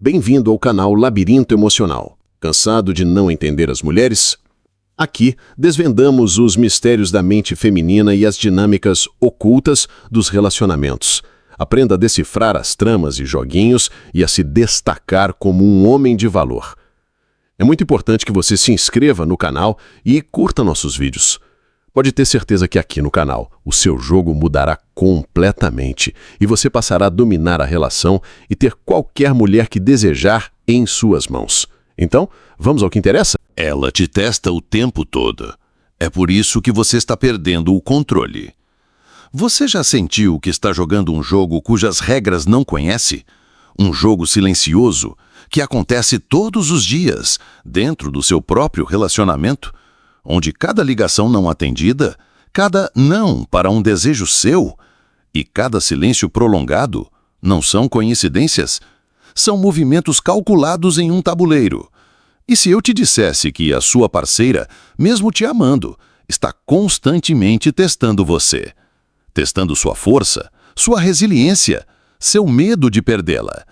Bem-vindo ao canal Labirinto Emocional. Cansado de não entender as mulheres? Aqui desvendamos os mistérios da mente feminina e as dinâmicas ocultas dos relacionamentos. Aprenda a decifrar as tramas e joguinhos e a se destacar como um homem de valor. É muito importante que você se inscreva no canal e curta nossos vídeos. Pode ter certeza que aqui no canal o seu jogo mudará completamente e você passará a dominar a relação e ter qualquer mulher que desejar em suas mãos. Então, vamos ao que interessa? Ela te testa o tempo todo. É por isso que você está perdendo o controle. Você já sentiu que está jogando um jogo cujas regras não conhece? Um jogo silencioso que acontece todos os dias dentro do seu próprio relacionamento? Onde cada ligação não atendida, cada não para um desejo seu e cada silêncio prolongado não são coincidências, são movimentos calculados em um tabuleiro. E se eu te dissesse que a sua parceira, mesmo te amando, está constantemente testando você, testando sua força, sua resiliência, seu medo de perdê-la,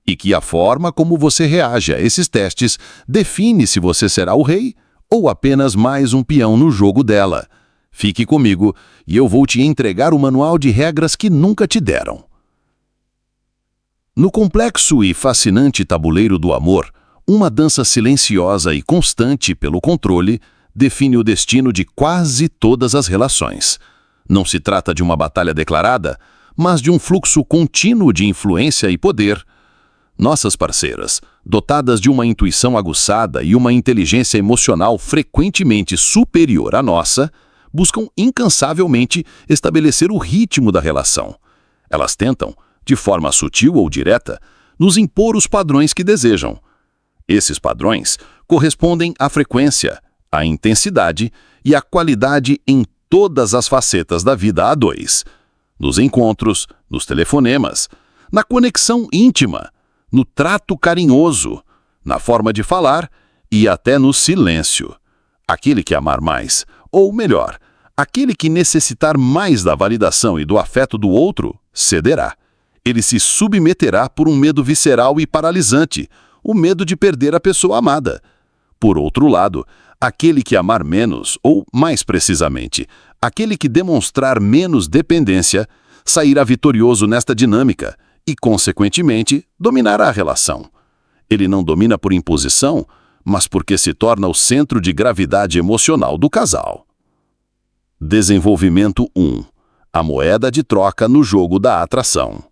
e que a forma como você reage a esses testes define se você será o rei ou apenas mais um peão no jogo dela. Fique comigo e eu vou te entregar o manual de regras que nunca te deram. No complexo e fascinante tabuleiro do amor, uma dança silenciosa e constante pelo controle define o destino de quase todas as relações. Não se trata de uma batalha declarada, mas de um fluxo contínuo de influência e poder. Nossas parceiras, dotadas de uma intuição aguçada e uma inteligência emocional frequentemente superior à nossa, buscam incansavelmente estabelecer o ritmo da relação. Elas tentam, de forma sutil ou direta, nos impor os padrões que desejam. Esses padrões correspondem à frequência, à intensidade e à qualidade em todas as facetas da vida a dois. Nos encontros, nos telefonemas, na conexão íntima, no trato carinhoso, na forma de falar e até no silêncio. Aquele que amar mais, ou melhor, aquele que necessitar mais da validação e do afeto do outro, cederá. Ele se submeterá por um medo visceral e paralisante, o medo de perder a pessoa amada. Por outro lado, aquele que amar menos, ou mais precisamente, aquele que demonstrar menos dependência, sairá vitorioso nesta dinâmica e, consequentemente, dominará a relação. Ele não domina por imposição, mas porque se torna o centro de gravidade emocional do casal. Desenvolvimento 1. A moeda de troca no jogo da atração.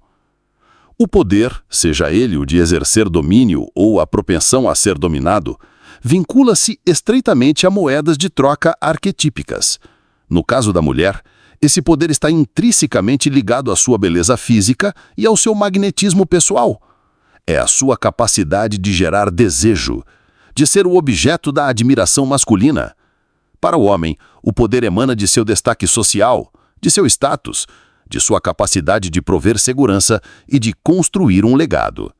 O poder, seja ele o de exercer domínio ou a propensão a ser dominado, vincula-se estreitamente a moedas de troca arquetípicas. No caso da mulher, esse poder está intrinsecamente ligado à sua beleza física e ao seu magnetismo pessoal. É a sua capacidade de gerar desejo, de ser o objeto da admiração masculina. Para o homem, o poder emana de seu destaque social, de seu status, de sua capacidade de prover segurança e de construir um legado.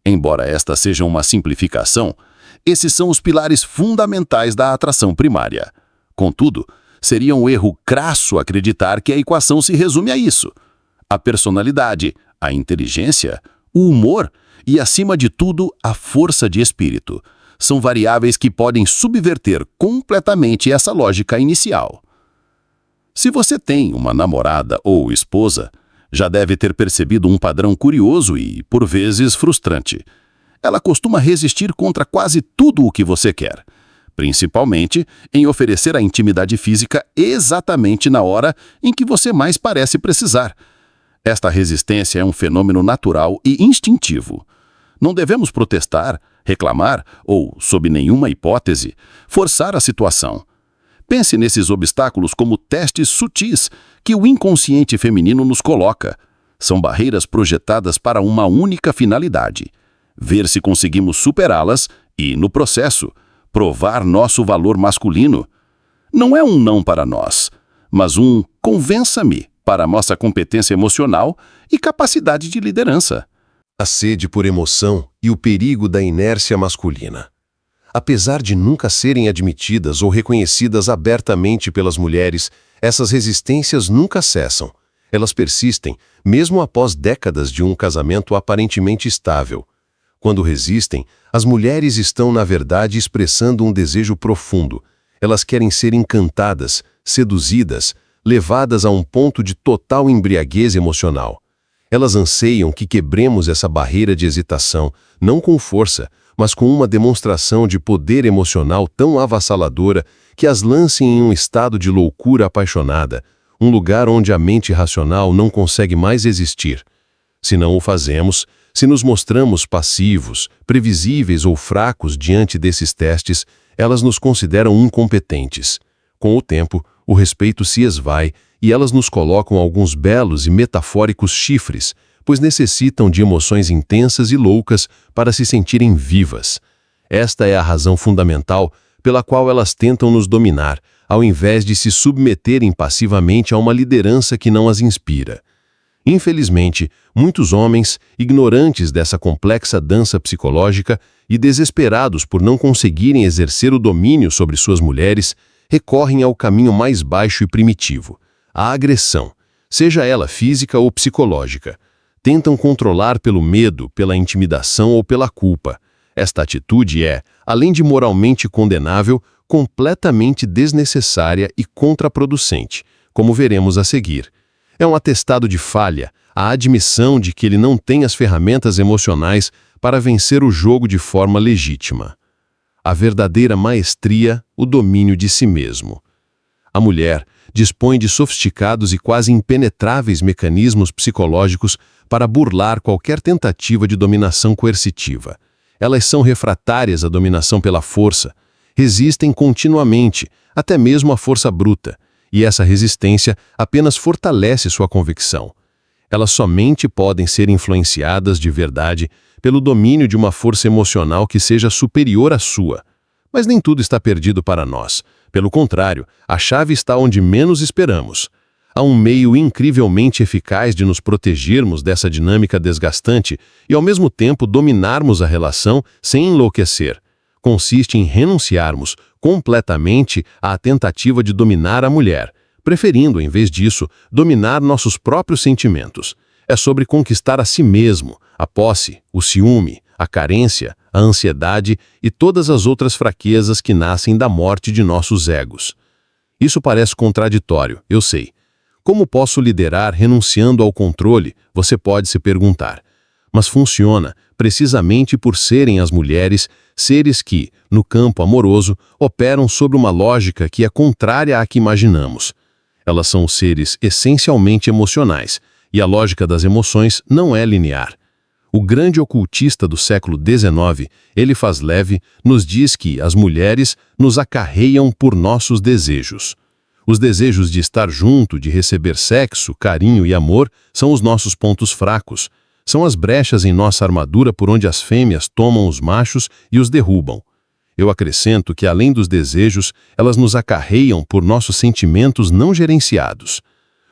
Embora esta seja uma simplificação, esses são os pilares fundamentais da atração primária. Contudo, seria um erro crasso acreditar que a equação se resume a isso. A personalidade, a inteligência, o humor e, acima de tudo, a força de espírito são variáveis que podem subverter completamente essa lógica inicial. Se você tem uma namorada ou esposa, já deve ter percebido um padrão curioso e, por vezes, frustrante. Ela costuma resistir contra quase tudo o que você quer, principalmente em oferecer a intimidade física exatamente na hora em que você mais parece precisar. Esta resistência é um fenômeno natural e instintivo. Não devemos protestar, reclamar ou, sob nenhuma hipótese, forçar a situação. Pense nesses obstáculos como testes sutis que o inconsciente feminino nos coloca. São barreiras projetadas para uma única finalidade: ver se conseguimos superá-las e, no processo, provar nosso valor masculino. Não é um não para nós, mas um convença-me para nossa competência emocional e capacidade de liderança. A sede por emoção e o perigo da inércia masculina. Apesar de nunca serem admitidas ou reconhecidas abertamente pelas mulheres, essas resistências nunca cessam. Elas persistem, mesmo após décadas de um casamento aparentemente estável. Quando resistem, as mulheres estão, na verdade, expressando um desejo profundo. Elas querem ser encantadas, seduzidas, levadas a um ponto de total embriaguez emocional. Elas anseiam que quebremos essa barreira de hesitação, não com força, mas com uma demonstração de poder emocional tão avassaladora que as lance em um estado de loucura apaixonada, um lugar onde a mente racional não consegue mais existir. Se não o fazemos, se nos mostramos passivos, previsíveis ou fracos diante desses testes, elas nos consideram incompetentes. Com o tempo, o respeito se esvai e elas nos colocam alguns belos e metafóricos chifres, pois necessitam de emoções intensas e loucas para se sentirem vivas. Esta é a razão fundamental pela qual elas tentam nos dominar, ao invés de se submeterem passivamente a uma liderança que não as inspira. Infelizmente, muitos homens, ignorantes dessa complexa dança psicológica e desesperados por não conseguirem exercer o domínio sobre suas mulheres, recorrem ao caminho mais baixo e primitivo, a agressão, seja ela física ou psicológica. Tentam controlar pelo medo, pela intimidação ou pela culpa. Esta atitude é, além de moralmente condenável, completamente desnecessária e contraproducente, como veremos a seguir. É um atestado de falha, a admissão de que ele não tem as ferramentas emocionais para vencer o jogo de forma legítima. A verdadeira maestria, o domínio de si mesmo. A mulher dispõe de sofisticados e quase impenetráveis mecanismos psicológicos para burlar qualquer tentativa de dominação coercitiva. Elas são refratárias à dominação pela força, resistem continuamente, até mesmo à força bruta, e essa resistência apenas fortalece sua convicção. Elas somente podem ser influenciadas de verdade pelo domínio de uma força emocional que seja superior à sua. Mas nem tudo está perdido para nós. Pelo contrário, a chave está onde menos esperamos. Há um meio incrivelmente eficaz de nos protegermos dessa dinâmica desgastante e, ao mesmo tempo, dominarmos a relação sem enlouquecer. Consiste em renunciarmos completamente à tentativa de dominar a mulher, preferindo, em vez disso, dominar nossos próprios sentimentos. É sobre conquistar a si mesmo, a posse, o ciúme, a carência, a ansiedade e todas as outras fraquezas que nascem da morte de nossos egos. Isso parece contraditório, eu sei. Como posso liderar renunciando ao controle? Você pode se perguntar. Mas funciona precisamente por serem as mulheres seres que, no campo amoroso, operam sobre uma lógica que é contrária à que imaginamos. Elas são seres essencialmente emocionais, e a lógica das emoções não é linear. O grande ocultista do século XIX, Eliphas Levi, nos diz que as mulheres nos acarreiam por nossos desejos. Os desejos de estar junto, de receber sexo, carinho e amor são os nossos pontos fracos. São as brechas em nossa armadura por onde as fêmeas tomam os machos e os derrubam. Eu acrescento que, além dos desejos, elas nos acarreiam por nossos sentimentos não gerenciados.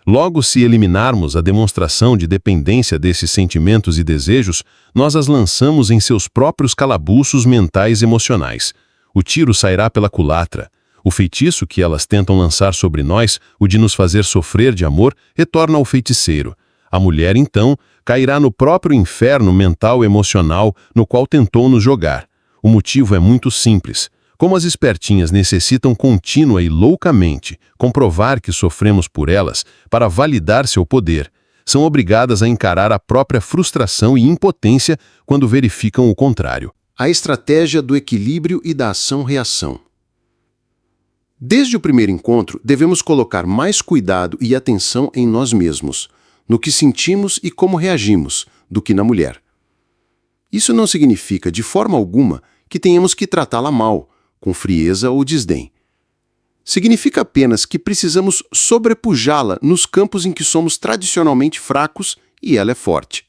Logo, se eliminarmos a demonstração de dependência desses sentimentos e desejos, nós as lançamos em seus próprios calabouços mentais e emocionais. O tiro sairá pela culatra. O feitiço que elas tentam lançar sobre nós, o de nos fazer sofrer de amor, retorna ao feiticeiro. A mulher, então, cairá no próprio inferno mental e emocional no qual tentou nos jogar. O motivo é muito simples. Como as espertinhas necessitam contínua e loucamente comprovar que sofremos por elas para validar seu poder, são obrigadas a encarar a própria frustração e impotência quando verificam o contrário. A estratégia do equilíbrio e da ação-reação. Desde o primeiro encontro, devemos colocar mais cuidado e atenção em nós mesmos, no que sentimos e como reagimos, do que na mulher. Isso não significa, de forma alguma, que tenhamos que tratá-la mal, com frieza ou desdém. Significa apenas que precisamos sobrepujá-la nos campos em que somos tradicionalmente fracos e ela é forte.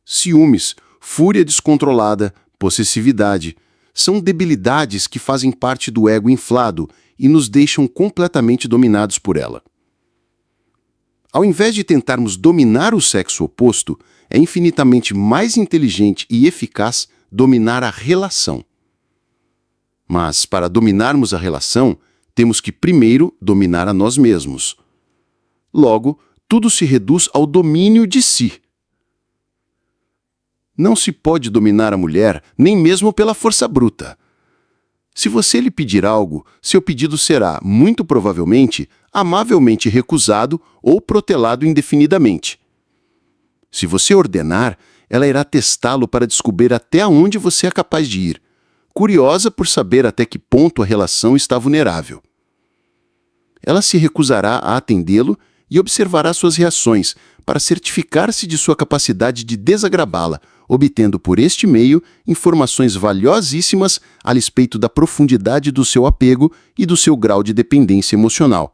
Ciúmes, fúria descontrolada, possessividade, são debilidades que fazem parte do ego inflado e nos deixam completamente dominados por ela. Ao invés de tentarmos dominar o sexo oposto, é infinitamente mais inteligente e eficaz dominar a relação. Mas, para dominarmos a relação, temos que primeiro dominar a nós mesmos. Logo, tudo se reduz ao domínio de si. Não se pode dominar a mulher, nem mesmo pela força bruta. Se você lhe pedir algo, seu pedido será, muito provavelmente, amavelmente recusado ou protelado indefinidamente. Se você ordenar, ela irá testá-lo para descobrir até onde você é capaz de ir, curiosa por saber até que ponto a relação está vulnerável. Ela se recusará a atendê-lo e observará suas reações para certificar-se de sua capacidade de desagradá-la, obtendo por este meio informações valiosíssimas a respeito da profundidade do seu apego e do seu grau de dependência emocional.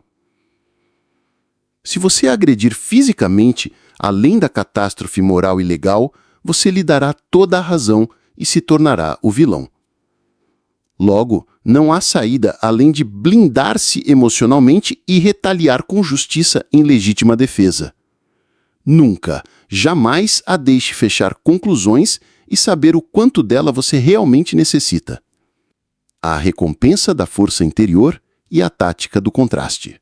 Se você a agredir fisicamente, além da catástrofe moral e legal, você lhe dará toda a razão e se tornará o vilão. Logo, não há saída além de blindar-se emocionalmente e retaliar com justiça em legítima defesa. Nunca, jamais a deixe fechar conclusões e saber o quanto dela você realmente necessita. A recompensa da força interior e a tática do contraste.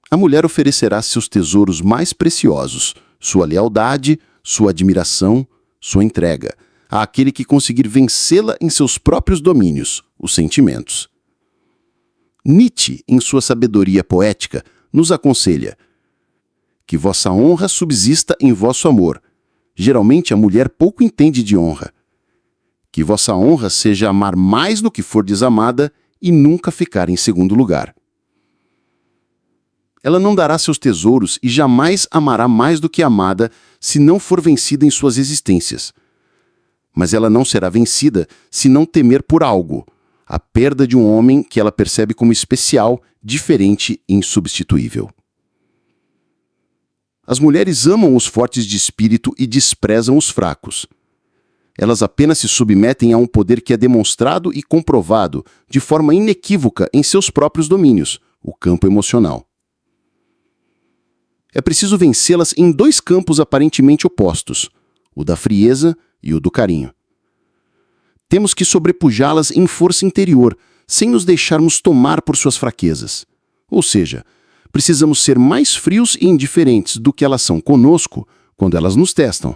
A mulher oferecerá seus tesouros mais preciosos, sua lealdade, sua admiração, sua entrega, àquele que conseguir vencê-la em seus próprios domínios, os sentimentos. Nietzsche, em sua sabedoria poética, nos aconselha: que vossa honra subsista em vosso amor. Geralmente a mulher pouco entende de honra. Que vossa honra seja amar mais do que for desamada e nunca ficar em segundo lugar. Ela não dará seus tesouros e jamais amará mais do que amada se não for vencida em suas existências. Mas ela não será vencida se não temer por algo, a perda de um homem que ela percebe como especial, diferente e insubstituível. As mulheres amam os fortes de espírito e desprezam os fracos. Elas apenas se submetem a um poder que é demonstrado e comprovado de forma inequívoca em seus próprios domínios, o campo emocional. É preciso vencê-las em dois campos aparentemente opostos, o da frieza e o do carinho. Temos que sobrepujá-las em força interior, sem nos deixarmos tomar por suas fraquezas. Ou seja, precisamos ser mais frios e indiferentes do que elas são conosco quando elas nos testam,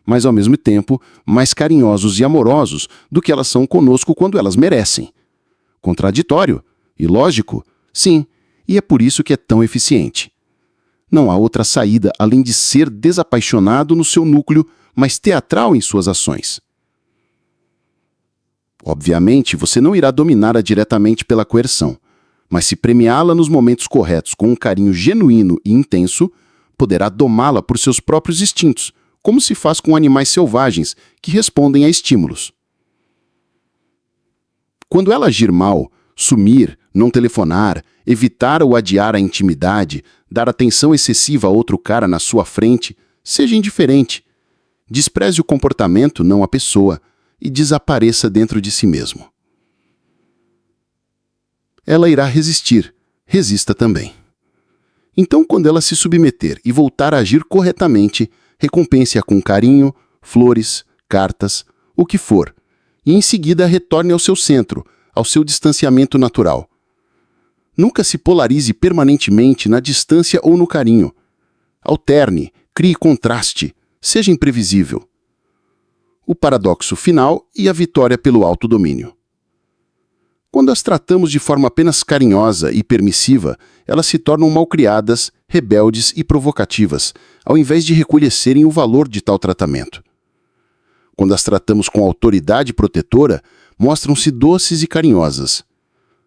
mas ao mesmo tempo mais carinhosos e amorosos do que elas são conosco quando elas merecem. Contraditório e lógico? Sim, e é por isso que é tão eficiente. Não há outra saída além de ser desapaixonado no seu núcleo, mas teatral em suas ações. Obviamente, você não irá dominá-la diretamente pela coerção, mas se premiá-la nos momentos corretos com um carinho genuíno e intenso, poderá domá-la por seus próprios instintos, como se faz com animais selvagens que respondem a estímulos. Quando ela agir mal, sumir, não telefonar, evitar ou adiar a intimidade, dar atenção excessiva a outro cara na sua frente, seja indiferente. Despreze o comportamento, não a pessoa, e desapareça dentro de si mesmo. Ela irá resistir, resista também. Então, quando ela se submeter e voltar a agir corretamente, recompense-a com carinho, flores, cartas, o que for, e em seguida retorne ao seu centro, ao seu distanciamento natural. Nunca se polarize permanentemente na distância ou no carinho. Alterne, crie contraste, seja imprevisível. O paradoxo final e a vitória pelo autodomínio. Quando as tratamos de forma apenas carinhosa e permissiva, elas se tornam malcriadas, rebeldes e provocativas, ao invés de reconhecerem o valor de tal tratamento. Quando as tratamos com autoridade protetora, mostram-se doces e carinhosas.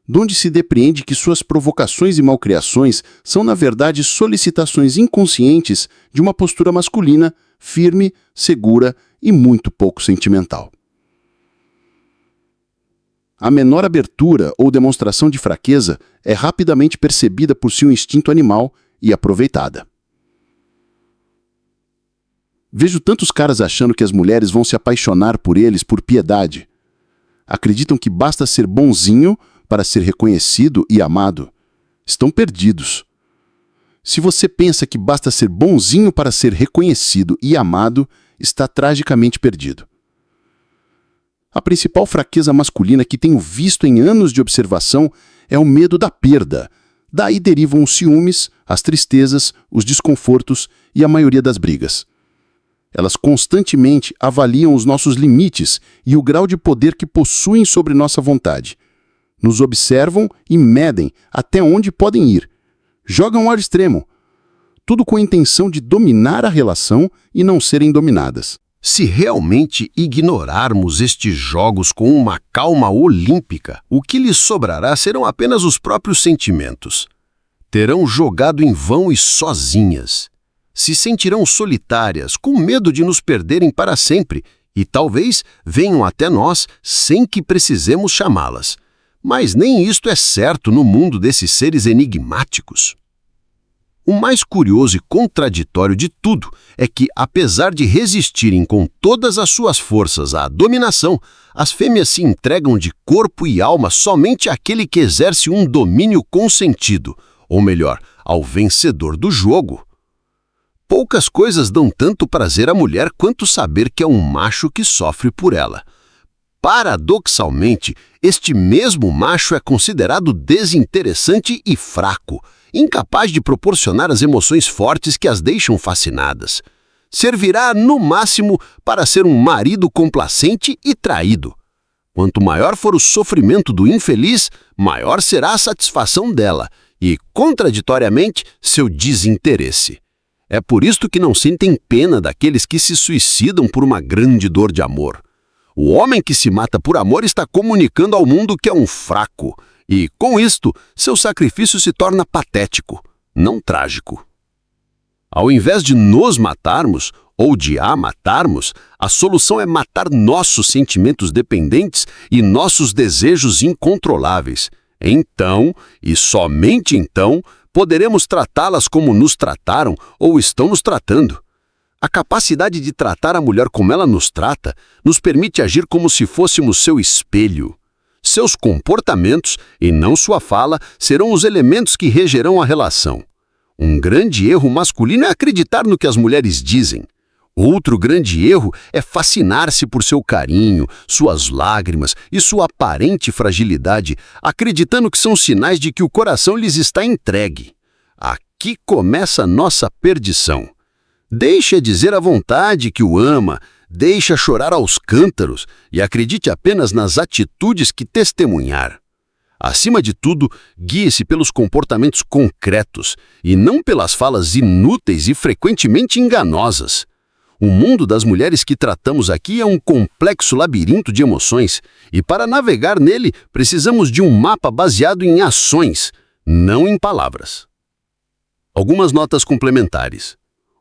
Donde se depreende que suas provocações e malcriações são, na verdade, solicitações inconscientes de uma postura masculina, firme, segura e muito pouco sentimental. A menor abertura ou demonstração de fraqueza é rapidamente percebida por seu instinto animal e aproveitada. Vejo tantos caras achando que as mulheres vão se apaixonar por eles por piedade. Acreditam que basta ser bonzinho para ser reconhecido e amado. Estão perdidos. Se você pensa que basta ser bonzinho para ser reconhecido e amado, está tragicamente perdido. A principal fraqueza masculina que tenho visto em anos de observação é o medo da perda. Daí derivam os ciúmes, as tristezas, os desconfortos e a maioria das brigas. Elas constantemente avaliam os nossos limites e o grau de poder que possuem sobre nossa vontade. Nos observam e medem até onde podem ir. Jogam ao extremo. Tudo com a intenção de dominar a relação e não serem dominadas. Se realmente ignorarmos estes jogos com uma calma olímpica, o que lhes sobrará serão apenas os próprios sentimentos. Terão jogado em vão e sozinhas. Se sentirão solitárias, com medo de nos perderem para sempre, e talvez venham até nós sem que precisemos chamá-las. Mas nem isto é certo no mundo desses seres enigmáticos. O mais curioso e contraditório de tudo é que, apesar de resistirem com todas as suas forças à dominação, as fêmeas se entregam de corpo e alma somente àquele que exerce um domínio consentido, ou melhor, ao vencedor do jogo. Poucas coisas dão tanto prazer à mulher quanto saber que é um macho que sofre por ela. Paradoxalmente, este mesmo macho é considerado desinteressante e fraco, incapaz de proporcionar as emoções fortes que as deixam fascinadas. Servirá, no máximo, para ser um marido complacente e traído. Quanto maior for o sofrimento do infeliz, maior será a satisfação dela e, contraditoriamente, seu desinteresse. É por isto que não sentem pena daqueles que se suicidam por uma grande dor de amor. O homem que se mata por amor está comunicando ao mundo que é um fraco, e, com isto, seu sacrifício se torna patético, não trágico. Ao invés de nos matarmos, ou de a matarmos, a solução é matar nossos sentimentos dependentes e nossos desejos incontroláveis. Então, e somente então, poderemos tratá-las como nos trataram ou estão nos tratando. A capacidade de tratar a mulher como ela nos trata nos permite agir como se fôssemos seu espelho. Seus comportamentos, e não sua fala, serão os elementos que regerão a relação. Um grande erro masculino é acreditar no que as mulheres dizem. Outro grande erro é fascinar-se por seu carinho, suas lágrimas e sua aparente fragilidade, acreditando que são sinais de que o coração lhes está entregue. Aqui começa a nossa perdição. Deixe-a dizer à vontade que o ama, deixe-a chorar aos cântaros e acredite apenas nas atitudes que testemunhar. Acima de tudo, guie-se pelos comportamentos concretos e não pelas falas inúteis e frequentemente enganosas. O mundo das mulheres que tratamos aqui é um complexo labirinto de emoções e para navegar nele precisamos de um mapa baseado em ações, não em palavras. Algumas notas complementares.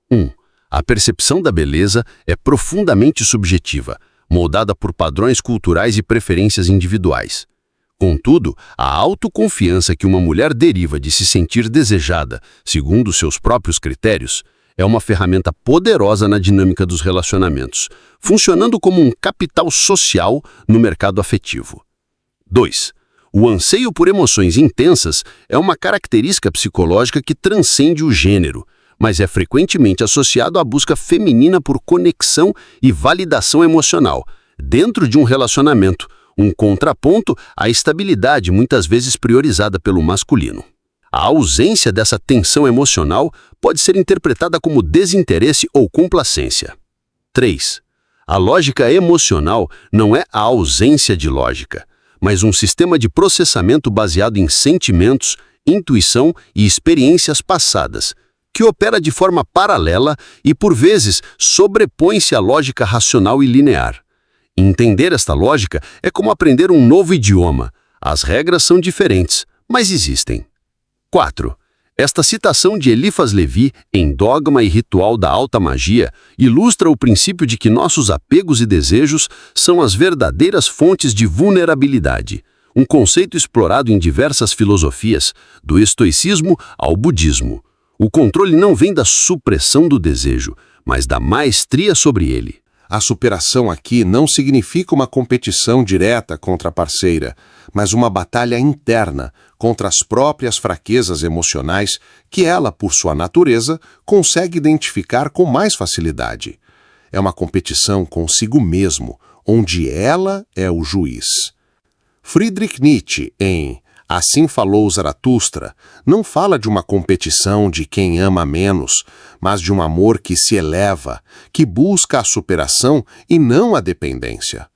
1. A percepção da beleza é profundamente subjetiva, moldada por padrões culturais e preferências individuais. Contudo, a autoconfiança que uma mulher deriva de se sentir desejada, segundo seus próprios critérios, é uma ferramenta poderosa na dinâmica dos relacionamentos, funcionando como um capital social no mercado afetivo. 2. O anseio por emoções intensas é uma característica psicológica que transcende o gênero, mas é frequentemente associado à busca feminina por conexão e validação emocional, dentro de um relacionamento, um contraponto à estabilidade muitas vezes priorizada pelo masculino. A ausência dessa tensão emocional pode ser interpretada como desinteresse ou complacência. 3. A lógica emocional não é a ausência de lógica, mas um sistema de processamento baseado em sentimentos, intuição e experiências passadas, que opera de forma paralela e, por vezes, sobrepõe-se à lógica racional e linear. Entender esta lógica é como aprender um novo idioma. As regras são diferentes, mas existem. 4. Esta citação de Eliphas Levi, em Dogma e Ritual da Alta Magia, ilustra o princípio de que nossos apegos e desejos são as verdadeiras fontes de vulnerabilidade, um conceito explorado em diversas filosofias, do estoicismo ao budismo. O controle não vem da supressão do desejo, mas da maestria sobre ele. A superação aqui não significa uma competição direta contra a parceira, mas uma batalha interna contra as próprias fraquezas emocionais que ela, por sua natureza, consegue identificar com mais facilidade. É uma competição consigo mesmo, onde ela é o juiz. Friedrich Nietzsche, em Assim falou Zaratustra, não fala de uma competição de quem ama menos, mas de um amor que se eleva, que busca a superação e não a dependência.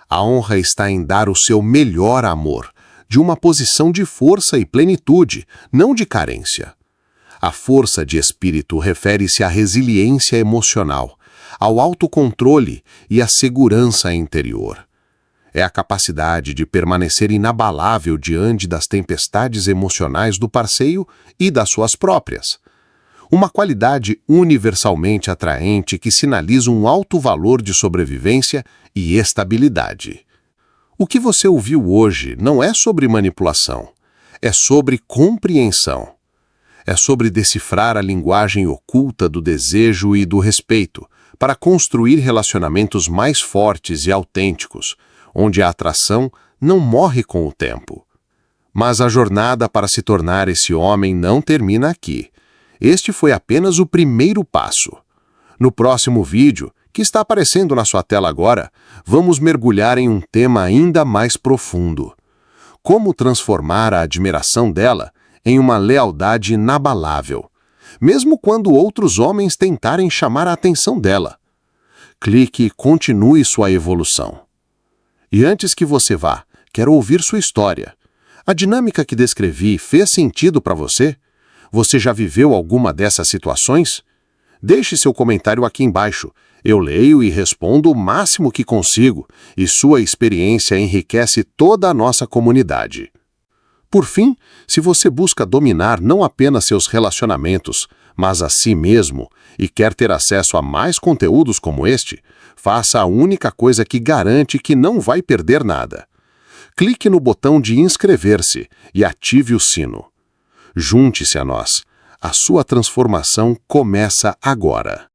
A honra está em dar o seu melhor amor, de uma posição de força e plenitude, não de carência. A força de espírito refere-se à resiliência emocional, ao autocontrole e à segurança interior. É a capacidade de permanecer inabalável diante das tempestades emocionais do parceiro e das suas próprias. Uma qualidade universalmente atraente que sinaliza um alto valor de sobrevivência e estabilidade. O que você ouviu hoje não é sobre manipulação, é sobre compreensão. É sobre decifrar a linguagem oculta do desejo e do respeito para construir relacionamentos mais fortes e autênticos, onde a atração não morre com o tempo. Mas a jornada para se tornar esse homem não termina aqui. Este foi apenas o primeiro passo. No próximo vídeo, que está aparecendo na sua tela agora, vamos mergulhar em um tema ainda mais profundo. Como transformar a admiração dela em uma lealdade inabalável, mesmo quando outros homens tentarem chamar a atenção dela. Clique e continue sua evolução. E antes que você vá, quero ouvir sua história. A dinâmica que descrevi fez sentido para você? Você já viveu alguma dessas situações? Deixe seu comentário aqui embaixo. Eu leio e respondo o máximo que consigo, e sua experiência enriquece toda a nossa comunidade. Por fim, se você busca dominar não apenas seus relacionamentos, mas a si mesmo, e quer ter acesso a mais conteúdos como este, faça a única coisa que garante que não vai perder nada. Clique no botão de inscrever-se e ative o sino. Junte-se a nós. A sua transformação começa agora.